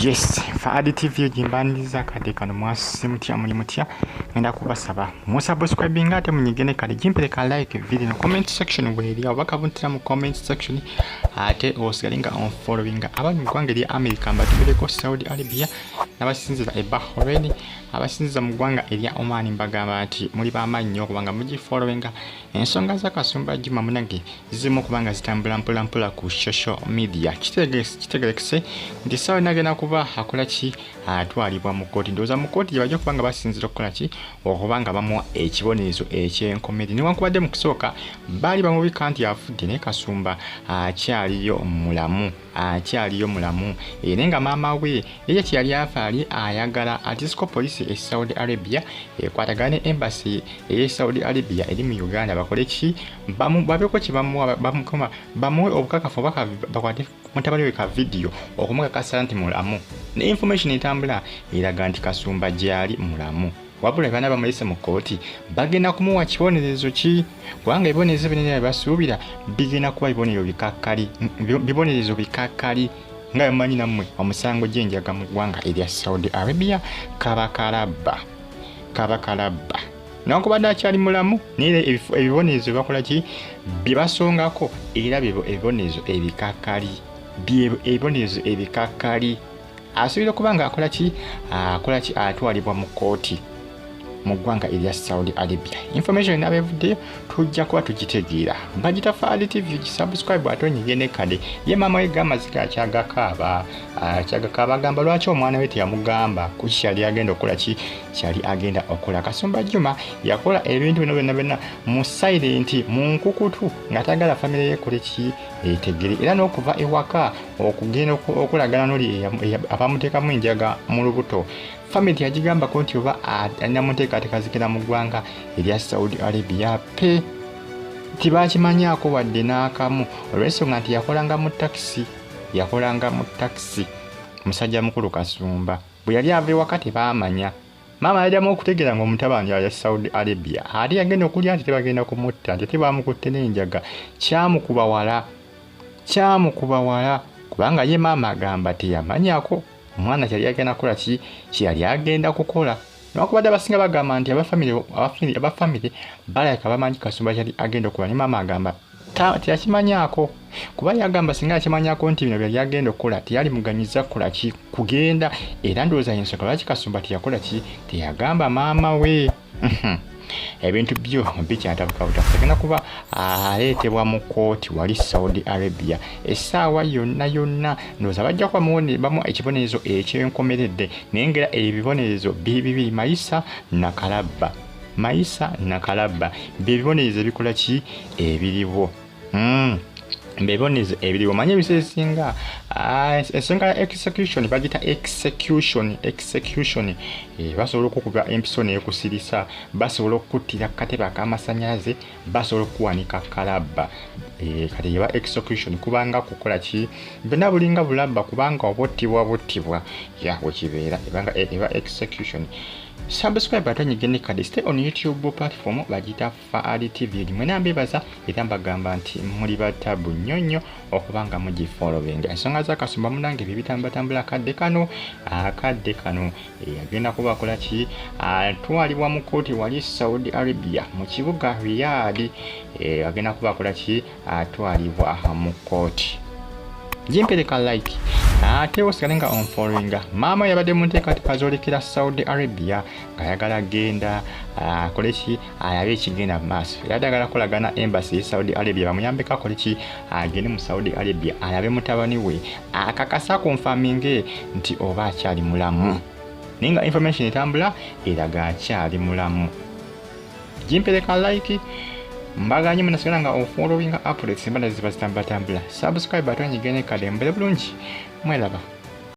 Yes, Faadi TV jimbandiza kade kano mwasi mutya muli mutya ngenda kubasaba musubscribing ate munyigene kale jimpeleka like video no comment section bweri abakabuntira mu comment section ate osigalinga on following abantu mugwange lya America mbatubireko Saudi Arabia nabasinziza e Bahrain abasinziza mugwanga elya Oman mbagamba ati muli bamanyo kubanga mugi following ensonga za Kasumba Juma munange zimo kubanga zitambula mpola ku social media kitegerekese ndi sawa nagena kuba akolaki atwalibwa mu kooti ndoza mu kooti bajja kubanga basinzira okolaki okubanga bamuwa ekibonezo ekyenkomedi niwankubadde mu kusooka bali bamubika nti afudde ne Kasumba akyaliyo mulamu nenga maama we yeye kyali afaali ayagala atisco police e Saudi Arabia ekwatagane embassy e Saudi Arabia eri mu Uganda bakoleki babeko kibamuwa bamukoma bamuwe obukakafu bakwate mutabali we ka video okumukakasa nti mulamu ne information etambula eraga nti Kasumba gyali mulamu wabula bana bamulese mu kooti bagenda kumuwa kibonerezo ki kubanga ebibonerezo binene basuubira bigenda kuba bibonerezo bikakkali nga mmanyi nammwe omusango gyenjaga mu ggwanga erya Saudi Arabia kabakalabba nankubadde akyali mulamu naye ebibonerezo bakola ki bibasongako era ebibonerezo ebikakkali asuubira kubanga akola ki atwalibwa mu kooti mu ggwanga erya Saudi Arabia. Information abevuddeyo tujja kuba tugitegeera mbagita Faadi TV subscribe atonyigene kade ye mama we Maziga akyagakaaba agamba lwaki omwana we teyamugamba ku kyali agenda okola ki kyali agenda okola. Kasumba Juma yakola ebintu bino byonna mu silent mu nkukutu nga tagala family ye kole ki etegere era n'okuva ewaka okugenda okulagana n'oli abamuteekamu enjaga mu lubuto family yagigamba ko nti oba anyamuteekateeka zikira mu ggwanga erya Saudi Arabia pe tibakimanyako wadde n'akamu olw'ensonga nti yakolanga mu taxi musajja mukulu Kasumba bwe yali ava ewaka tebaamanya maama yaddamu okutegeera ng'omutabani ya Saudi Arabia ate yagenda okulya nti tebagenda kumutta nti tebaamukutte n'enjaga kyamukuba wala kubanga ye maama agamba teyamanyako omwana kyali agenda kukola ki kyali agenda kukola nokubadde abasinga bagamba nti abafamily balayika bamanyi Kasumba kyali agenda okukola ne maama agamba teyakimanyako kuba yagamba singa yakimanyako nti bino byali agenda okukola teyali muganyiza kukola ki kugenda era ndowooza ensonga lwaki Kasumba teyakola ki teyagamba maama we ebintu byo bikyatabukabuta agenda kuba aleetebwa mu kooti wali Saudi Arabia essaawa yonna ndowooza bajja kuba bamu ekibonerezo ekyenkomeredde naye ngera ebibonerezo bibiri Maisa nakalabba byebibonerezo ebikola ki ebiriwo mbebonezo ebiriwo manye ebiseera ebisinga ensonga ya execution bagita execution basobola okukuba empiso neyokusirisa basobola okukuttira katebe ak'amasannyalaze basobola okuwanika kalabba kati yeba execution kubanga kukola ki byonna bulinga bulabba kubanga obuttibwa wekibeera eba execution. Subscribe atonyigene kade stay on YouTube platform bagita Faadi TV limwe nambebaza era mbagamba nti muli batabu nyonyo okubanga mugi following ensonga za Kasumba munange bibitambatambula kadde kano agenda kuba akola ki atwalibwa mu kooti wali Saudi Arabia mu kibuga Riyadh agenda kuba akola ki atwalibwa mu kooti jimpeleka like ate osigalenga on following maama yabadde mu nteekateeka z'olekera Saudi Arabia ng'ayagala genda akole ki ayabe ekigenda mu maaso yadagala kolagana embassy e Saudi Arabia bamuyambeko akole ki agende mu Saudi Arabia ayabe mutabani we akakasa confirming nti oba akyali mulamu ninga information etambula eraga akyali mulamu jimpeleka like mbaganye munasigala nga ofollowing updates mbana ziba zitambatambula subscribe atonyigene kale mbere bulungi mwelaba.